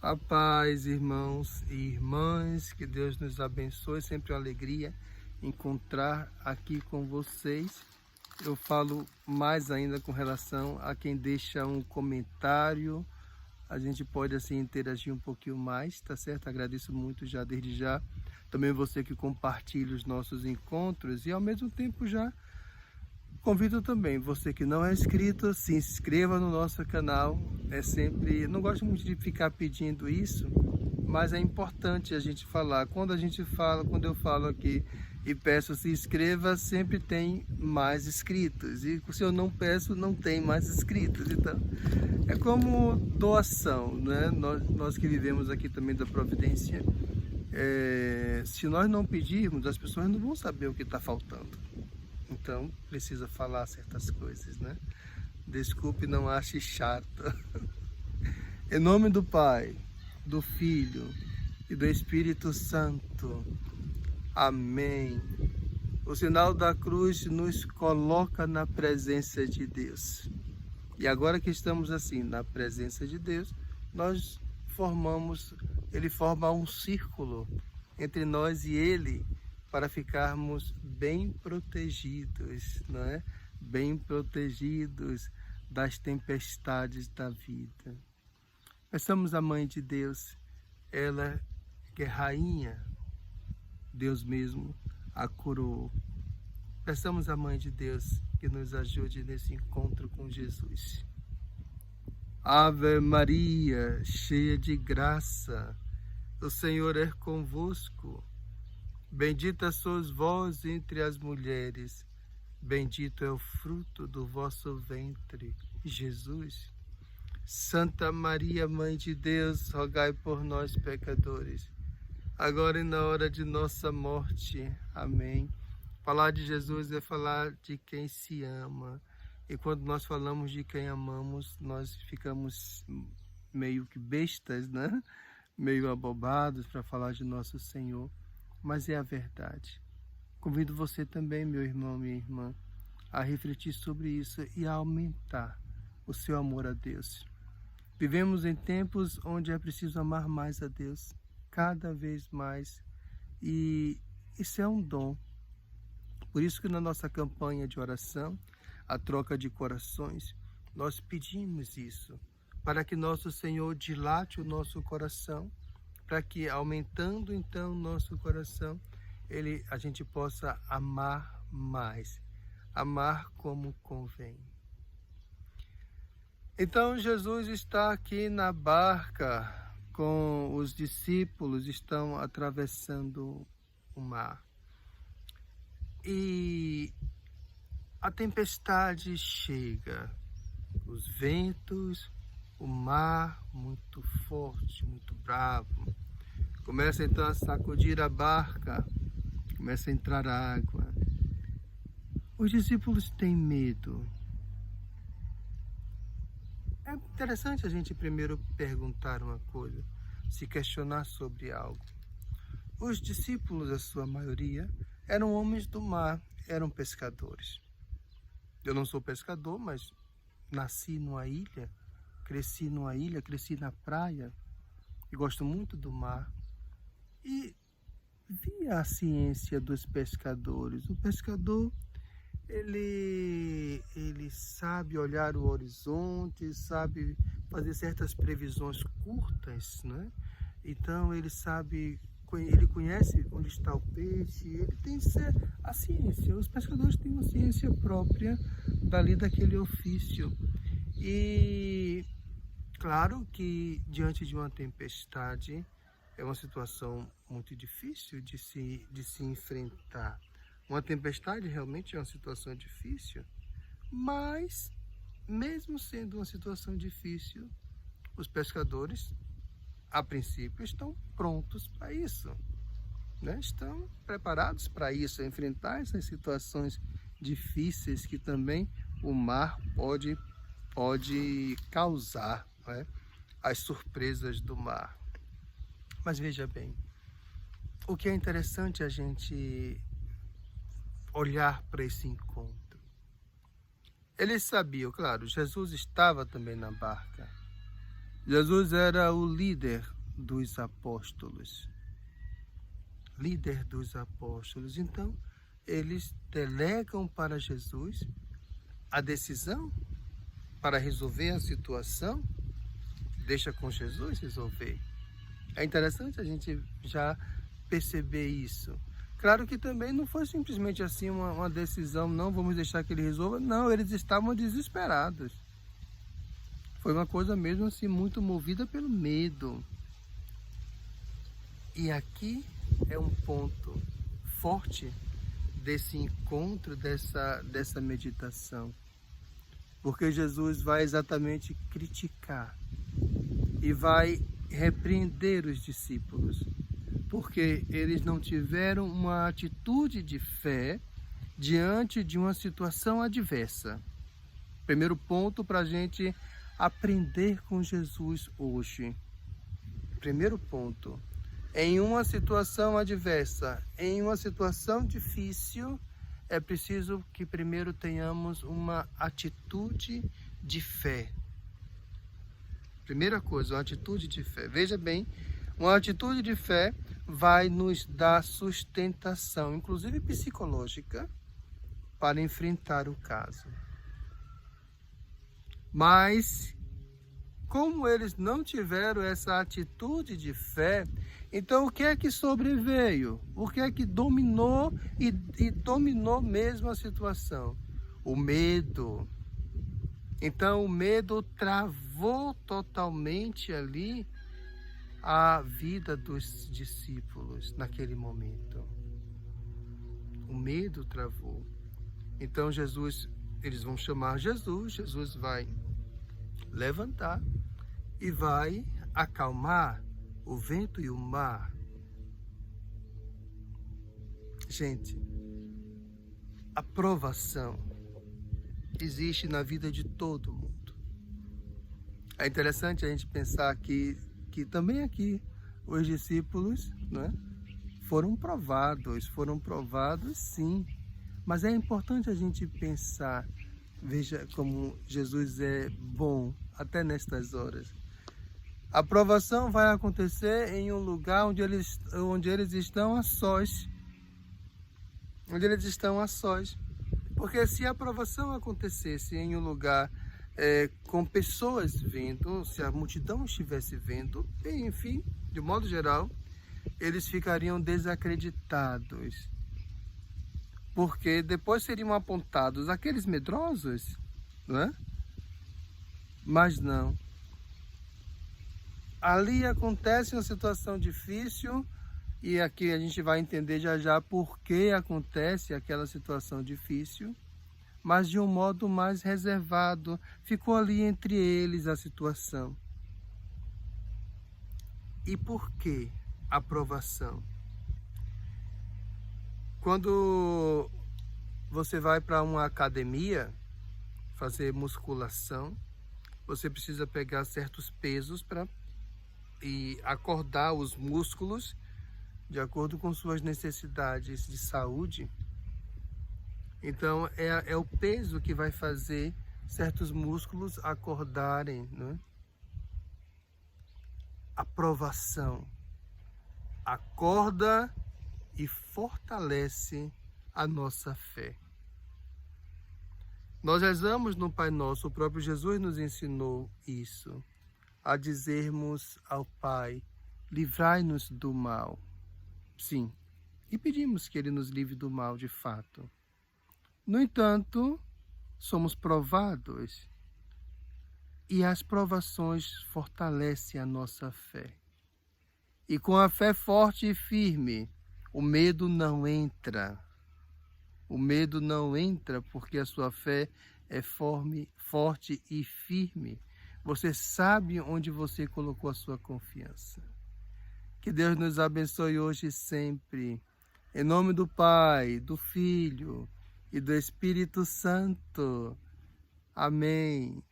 A paz, irmãos e irmãs, que Deus nos abençoe, sempre uma alegria encontrar aqui com vocês. Eu falo mais ainda com relação a quem deixa um comentário, a gente pode assim interagir um pouquinho mais, tá certo? Agradeço muito já desde já, também você que compartilha os nossos encontros e ao mesmo tempo já convido também você que não é inscrito, se inscreva no nosso canal. É sempre, não gosto muito de ficar pedindo isso, mas é importante a gente falar. Quando eu falo aqui e peço se inscreva, sempre tem mais inscritos. E se eu não peço, não tem mais inscritos. Então, é como doação, né? Nós que vivemos aqui também da Providência, se nós não pedirmos, as pessoas não vão saber o que está faltando. Então, precisa falar certas coisas, né? Desculpe, não ache chato. Em nome do Pai, do Filho e do Espírito Santo. Amém. O sinal da cruz nos coloca na presença de Deus. E agora que estamos assim, na presença de Deus, Ele forma um círculo entre nós e Ele, para ficarmos bem protegidos, não é? Bem protegidos das tempestades da vida. Peçamos à Mãe de Deus, ela que é rainha, Deus mesmo a coroou. Peçamos à Mãe de Deus que nos ajude nesse encontro com Jesus. Ave Maria, cheia de graça, o Senhor é convosco. Bendita sois vós entre as mulheres, bendito é o fruto do vosso ventre, Jesus. Santa Maria, Mãe de Deus, rogai por nós, pecadores, agora e na hora de nossa morte. Amém. Falar de Jesus é falar de quem se ama. E quando nós falamos de quem amamos, nós ficamos meio que bestas, né? Meio abobados para falar de nosso Senhor. Mas é a verdade. Convido você também, meu irmão, minha irmã, a refletir sobre isso e a aumentar o seu amor a Deus. Vivemos em tempos onde é preciso amar mais a Deus, cada vez mais, e isso é um dom. Por isso que na nossa campanha de oração, a troca de corações, nós pedimos isso, para que nosso Senhor dilate o nosso coração, para que, aumentando então o nosso coração, a gente possa amar mais, amar como convém. Então Jesus está aqui na barca com os discípulos, estão atravessando o mar. E a tempestade chega, os ventos, o mar muito forte, muito bravo. Começa então a sacudir a barca, começa a entrar água. Os discípulos têm medo. É interessante a gente primeiro perguntar uma coisa, se questionar sobre algo. Os discípulos, a sua maioria, eram homens do mar, eram pescadores. Eu não sou pescador, mas nasci numa ilha, cresci na praia e gosto muito do mar. E vi a ciência dos pescadores. O pescador, ele sabe olhar o horizonte, sabe fazer certas previsões curtas, né? Então ele conhece onde está o peixe, ele tem a ciência. Os pescadores têm uma ciência própria daquele ofício. E claro que diante de uma tempestade é uma situação muito difícil de se enfrentar. Uma tempestade realmente é uma situação difícil, mas mesmo sendo uma situação difícil, os pescadores, a princípio, estão prontos para isso, né? Estão preparados para isso, enfrentar essas situações difíceis que também o mar pode causar, né? As surpresas do mar. Mas veja bem, o que é interessante a gente olhar para esse encontro. Eles sabiam, claro, Jesus estava também na barca. Jesus era o líder dos apóstolos. Líder dos apóstolos. Então, eles delegam para Jesus a decisão para resolver a situação, deixa com Jesus resolver. É interessante a gente já perceber isso. Claro que também não foi simplesmente assim uma decisão, não vamos deixar que ele resolva. Não, eles estavam desesperados. Foi uma coisa mesmo assim, muito movida pelo medo. E aqui é um ponto forte desse encontro, dessa meditação. Porque Jesus vai exatamente criticar e vai repreender os discípulos, porque eles não tiveram uma atitude de fé diante de uma situação adversa. Primeiro ponto para a gente aprender com Jesus hoje. Primeiro ponto. Em uma situação adversa, em uma situação difícil, é preciso que primeiro tenhamos uma atitude de fé. Primeira coisa, uma atitude de fé. Veja bem, uma atitude de fé vai nos dar sustentação, inclusive psicológica, para enfrentar o caso. Mas, como eles não tiveram essa atitude de fé, então o que é que sobreveio? O que é que dominou e dominou mesmo a situação? O medo. Então o medo travou totalmente ali a vida dos discípulos naquele momento. O medo travou. Então eles vão chamar Jesus, Jesus vai levantar e vai acalmar o vento e o mar. Gente, a provação existe na vida de todo mundo. É interessante a gente pensar que também aqui os discípulos, né, foram provados sim, mas é importante a gente pensar, veja como Jesus é bom até nestas horas. A provação vai acontecer em um lugar onde eles estão a sós. Onde eles estão a sós. Porque se a provação acontecesse em um lugar com pessoas vendo, se a multidão estivesse vendo, enfim, de modo geral, eles ficariam desacreditados. Porque depois seriam apontados aqueles medrosos, não é? Mas não. Ali acontece uma situação difícil e aqui a gente vai entender já já por que acontece aquela situação difícil, mas de um modo mais reservado, ficou ali entre eles a situação. E por que a provação? Quando você vai para uma academia fazer musculação, você precisa pegar certos pesos e acordar os músculos de acordo com suas necessidades de saúde. Então é o peso que vai fazer certos músculos acordarem, né? A provação acorda e fortalece a nossa fé. Nós rezamos no Pai Nosso, o próprio Jesus nos ensinou isso, a dizermos ao Pai, livrai-nos do mal. Sim, e pedimos que Ele nos livre do mal de fato. No entanto, somos provados e as provações fortalecem a nossa fé. E com a fé forte e firme, o medo não entra. O medo não entra porque a sua fé é forte e firme. Você sabe onde você colocou a sua confiança. Que Deus nos abençoe hoje e sempre. Em nome do Pai, do Filho e do Espírito Santo. Amém.